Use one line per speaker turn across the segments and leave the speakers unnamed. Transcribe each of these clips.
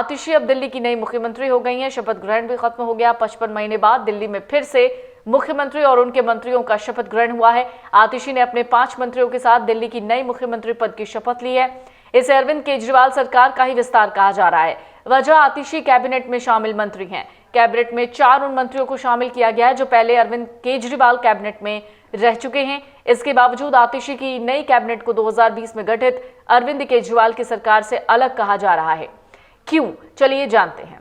आतिशी अब दिल्ली की नई मुख्यमंत्री हो गई हैं। शपथ ग्रहण भी खत्म हो गया। 55 महीने बाद दिल्ली में फिर से मुख्यमंत्री और उनके मंत्रियों का शपथ ग्रहण हुआ है। आतिशी ने अपने 5 मंत्रियों के साथ दिल्ली की नई मुख्यमंत्री पद की शपथ ली है। इसे अरविंद केजरीवाल सरकार का ही विस्तार कहा जा रहा है। वजह आतिशी कैबिनेट में शामिल मंत्री हैं। कैबिनेट में 4 उन मंत्रियों को शामिल किया गया है जो पहले अरविंद केजरीवाल कैबिनेट में रह चुके हैं। इसके बावजूद आतिशी की नई कैबिनेट को 2020 में गठित अरविंद केजरीवाल की सरकार से अलग कहा जा रहा है। क्यों? चलिए जानते हैं।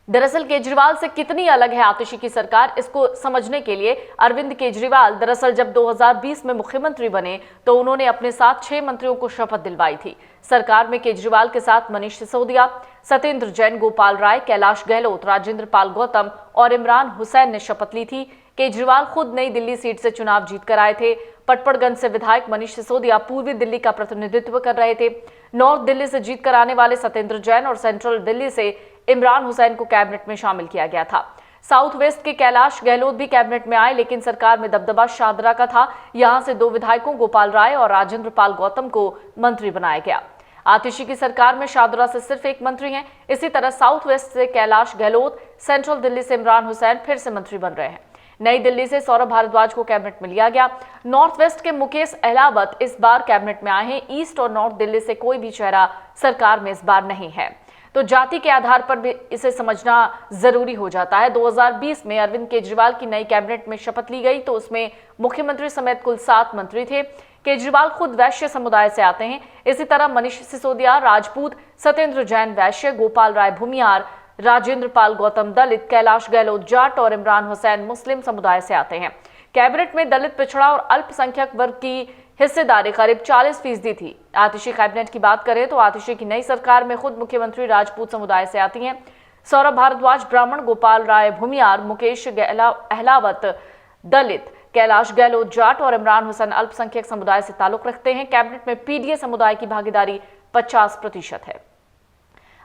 दरअसल केजरीवाल से कितनी अलग है आतिशी की सरकार, इसको समझने के लिए अरविंद केजरीवाल दरअसल जब 2020 में मुख्यमंत्री बने तो उन्होंने अपने साथ 6 मंत्रियों को शपथ दिलवाई थी। सरकार में केजरीवाल के साथ मनीष सिसोदिया, सत्येंद्र जैन, गोपाल राय, कैलाश गहलोत, राजेंद्र पाल गौतम और इमरान हुसैन ने शपथ ली थी। केजरीवाल खुद नई दिल्ली सीट से चुनाव जीत कर आए थे। पटपड़गंज से विधायक मनीष सिसोदिया पूर्वी दिल्ली का प्रतिनिधित्व कर रहे थे। नॉर्थ दिल्ली से जीत कर आने वाले सत्येंद्र जैन और सेंट्रल दिल्ली से इमरान हुसैन को कैबिनेट में शामिल किया गया था। साउथ वेस्ट के कैलाश गहलोत भी कैबिनेट में आए, लेकिन सरकार में दबदबा शादरा का था। यहां से 2 विधायकों गोपाल राय और राजेंद्र पाल गौतम को मंत्री बनाया गया। आतिशी की सरकार में शादरा से सिर्फ 1 मंत्री हैं। इसी तरह साउथ वेस्ट से कैलाश गहलोत, सेंट्रल दिल्ली से इमरान हुसैन फिर से मंत्री बन रहे हैं। नई दिल्ली से सौरभ भारद्वाज को कैबिनेट में लिया गया। नॉर्थ वेस्ट के मुकेश अहलावत इस बार कैबिनेट में आए हैं। ईस्ट और नॉर्थ दिल्ली से कोई भी चेहरा सरकार में इस बार नहीं है, तो जाति के आधार पर भी इसे समझना जरूरी हो जाता है। 2020 में अरविंद केजरीवाल की नई कैबिनेट में शपथ ली गई तो उसमें मुख्यमंत्री समेत कुल 7 मंत्री थे। केजरीवाल खुद वैश्य समुदाय से आते हैं। इसी तरह मनीष सिसोदिया राजपूत, सत्येंद्र जैन वैश्य, गोपाल राय भूमियार, राजेंद्र पाल गौतम दलित, कैलाश गहलोत जाट और इमरान हुसैन मुस्लिम समुदाय से आते हैं। कैबिनेट में दलित, पिछड़ा और अल्पसंख्यक वर्ग की हिस्सेदारी करीब 40% थी। आतिशी कैबिनेट की बात करें तो आतिशी की नई सरकार में खुद मुख्यमंत्री राजपूत समुदाय से आती हैं। सौरभ भारद्वाज ब्राह्मण, गोपाल राय भूमियार, मुकेश अहलावत दलित, कैलाश गहलोत जाट और इमरान हुसैन अल्पसंख्यक समुदाय से ताल्लुक रखते हैं। कैबिनेट में पीडीए समुदाय की भागीदारी 50% है।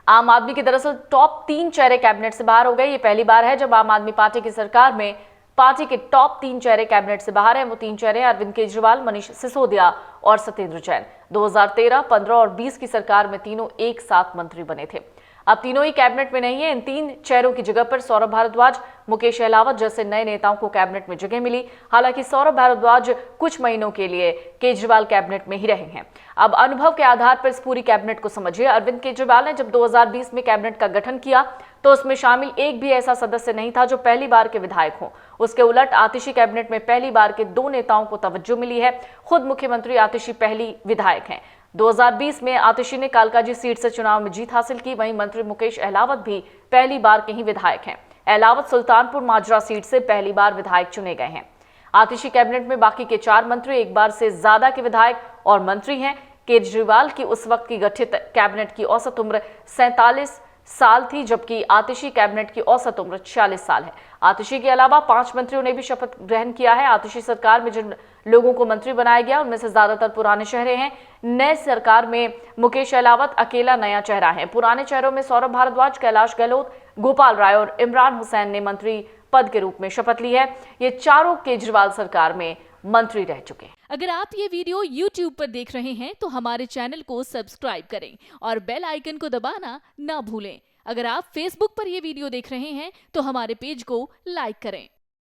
आम आदमी के दरअसल टॉप 3 चेहरे कैबिनेट से बाहर हो गए। ये पहली बार है जब आम आदमी पार्टी की सरकार में पार्टी के टॉप 3 चेहरे कैबिनेट से बाहर हैं। वो 3 चेहरे अरविंद केजरीवाल, मनीष सिसोदिया और सत्येंद्र जैन। 2013, 15 और 20 की सरकार में तीनों एक साथ मंत्री बने थे। अब तीनों ही कैबिनेट में नहीं है। इन 3 चेहरों की जगह पर सौरभ भारद्वाज, मुकेश अहलावत जैसे नए नेताओं को कैबिनेट में जगह मिली। हालांकि सौरभ भारद्वाज कुछ महीनों के लिए केजरीवाल कैबिनेट में ही रहे हैं। अब अनुभव के आधार पर इस पूरी कैबिनेट को समझिए। अरविंद केजरीवाल ने जब 2020 में कैबिनेट का गठन किया तो उसमें शामिल एक भी ऐसा सदस्य नहीं था जो पहली बार के विधायक हो। उसके उलट आतिशी कैबिनेट में पहली बार के 2 नेताओं को तवज्जो मिली है। खुद मुख्यमंत्री आतिशी पहली विधायक हैं। 2020 में आतिशी ने कालकाजी सीट से चुनाव में जीत हासिल की। वहीं मंत्री मुकेश अहलावत भी पहली बार के ही विधायक हैं। अहलावत सुल्तानपुर माजरा सीट से पहली बार विधायक चुने गए हैं। आतिशी कैबिनेट में बाकी के 4 मंत्री एक बार से ज्यादा के विधायक और मंत्री हैं। केजरीवाल की उस वक्त की गठित कैबिनेट की औसत उम्र 47 साल थी, जबकि आतिशी कैबिनेट की औसत उम्र 46 साल है। आतिशी के अलावा 5 मंत्रियों ने भी शपथ ग्रहण किया है। आतिशी सरकार में जिन लोगों को मंत्री बनाया गया उनमें से ज्यादातर पुराने चेहरे हैं। नए सरकार में मुकेश अहलावत अकेला नया चेहरा है। पुराने चेहरों में सौरभ भारद्वाज, कैलाश गहलोत, गोपाल राय और इमरान हुसैन ने मंत्री पद के रूप में शपथ ली है। ये चारों केजरीवाल सरकार में मंत्री रह चुके हैं।
अगर आप ये वीडियो YouTube पर देख रहे हैं तो हमारे चैनल को सब्सक्राइब करें और बेल आइकन को दबाना ना भूलें। अगर आप Facebook पर ये वीडियो देख रहे हैं तो हमारे पेज को लाइक करें।